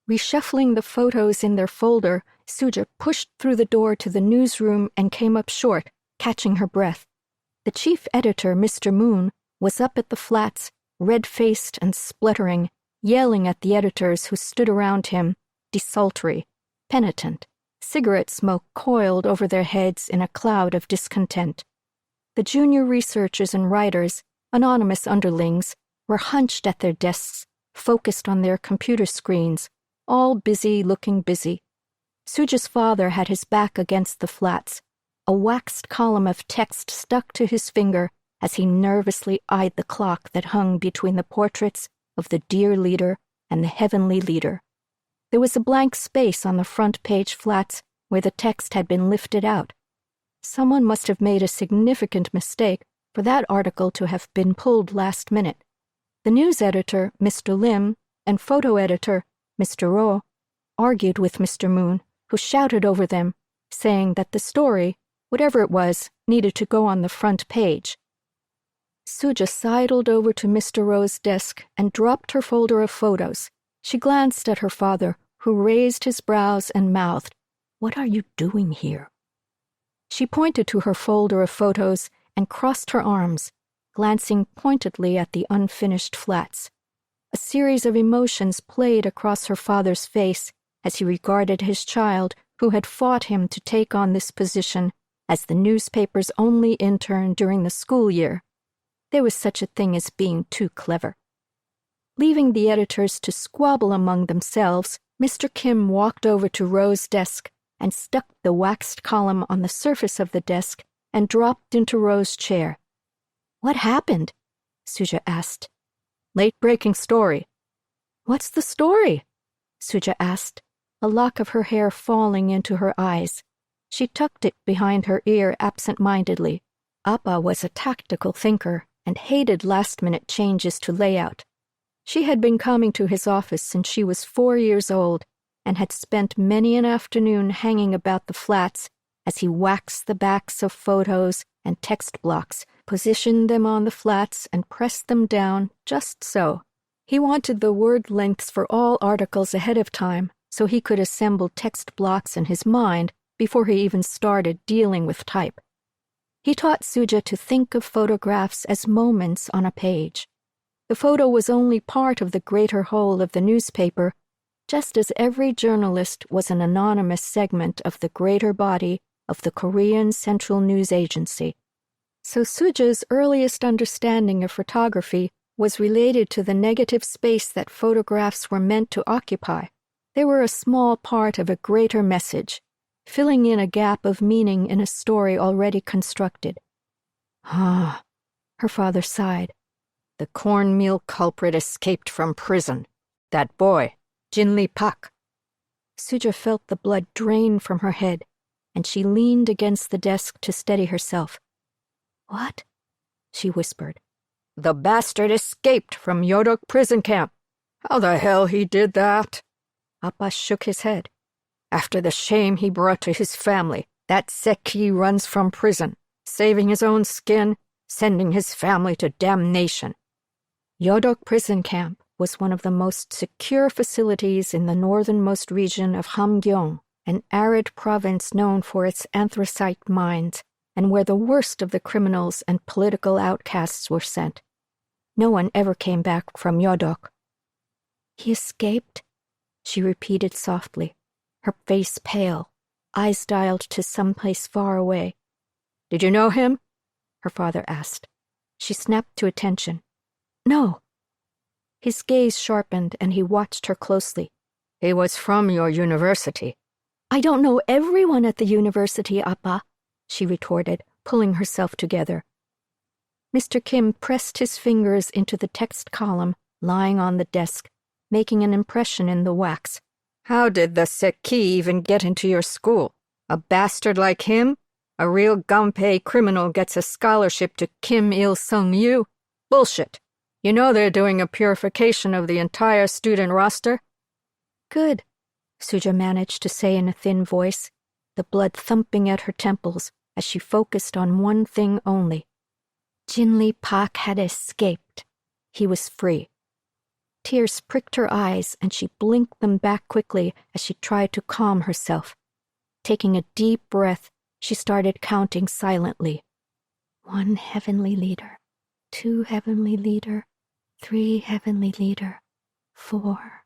Reshuffling the photos in their folder, Suja pushed through the door to the newsroom and came up short, catching her breath. The chief editor, Mr. Moon, was up at the flats, red-faced and spluttering, yelling at the editors who stood around him, desultory, penitent. Cigarette smoke coiled over their heads in a cloud of discontent. The junior researchers and writers, anonymous underlings, were hunched at their desks, focused on their computer screens, all busy looking busy. Suja's father had his back against the flats, a waxed column of text stuck to his finger as he nervously eyed the clock that hung between the portraits of the dear leader and the heavenly leader. There was a blank space on the front page flats where the text had been lifted out. Someone must have made a significant mistake for that article to have been pulled last minute. The news editor, Mr. Lim, and photo editor, Mr. Ro, argued with Mr. Moon, who shouted over them, saying that the story, whatever it was, needed to go on the front page. Suja sidled over to Mr. Ro's desk and dropped her folder of photos. She glanced at her father, who raised his brows and mouthed, "What are you doing here?" She pointed to her folder of photos and crossed her arms, glancing pointedly at the unfinished flats. A series of emotions played across her father's face as he regarded his child who had fought him to take on this position as the newspaper's only intern during the school year. There was such a thing as being too clever. Leaving the editors to squabble among themselves, Mr. Kim walked over to Ro's desk and stuck the waxed column on the surface of the desk and dropped into Ro's chair. "What happened?" Suja asked. "Late-breaking story." "What's the story?" Suja asked, a lock of her hair falling into her eyes. She tucked it behind her ear absent-mindedly. Appa was a tactical thinker and hated last-minute changes to layout. She had been coming to his office since she was 4 years old and had spent many an afternoon hanging about the flats as he waxed the backs of photos and text blocks, positioned them on the flats, and pressed them down just so. He wanted the word lengths for all articles ahead of time so he could assemble text blocks in his mind before he even started dealing with type. He taught Suja to think of photographs as moments on a page. The photo was only part of the greater whole of the newspaper, just as every journalist was an anonymous segment of the greater body of the Korean Central News Agency. So Suja's earliest understanding of photography was related to the negative space that photographs were meant to occupy. They were a small part of a greater message, filling in a gap of meaning in a story already constructed. "Ah," her father sighed. "The cornmeal culprit escaped from prison. That boy, Jin Lee Pak." Suja felt the blood drain from her head, and she leaned against the desk to steady herself. "What?" she whispered. "The bastard escaped from Yodok prison camp." "How the hell he did that?" Appa shook his head. "After the shame he brought to his family, that Seki runs from prison, saving his own skin, sending his family to damnation." Yodok prison camp was one of the most secure facilities in the northernmost region of Hamgyong, an arid province known for its anthracite mines, and where the worst of the criminals and political outcasts were sent. No one ever came back from Yodok. "He escaped?" she repeated softly, her face pale, eyes dialed to someplace far away. "Did you know him?" her father asked. She snapped to attention. "No." His gaze sharpened and he watched her closely. "He was from your university." "I don't know everyone at the university, Appa," she retorted, pulling herself together. Mr. Kim pressed his fingers into the text column lying on the desk, making an impression in the wax. "How did the Seki even get into your school? A bastard like him? A real Ganpei criminal gets a scholarship to Kim Il-sung Yu? Bullshit. You know they're doing a purification of the entire student roster?" "Good," Suja managed to say in a thin voice, the blood thumping at her temples as she focused on one thing only. Jin Lee Pak had escaped. He was free. Tears pricked her eyes, and she blinked them back quickly as she tried to calm herself. Taking a deep breath, she started counting silently. 1 heavenly leader, 2 heavenly leader, 3 heavenly leader, 4.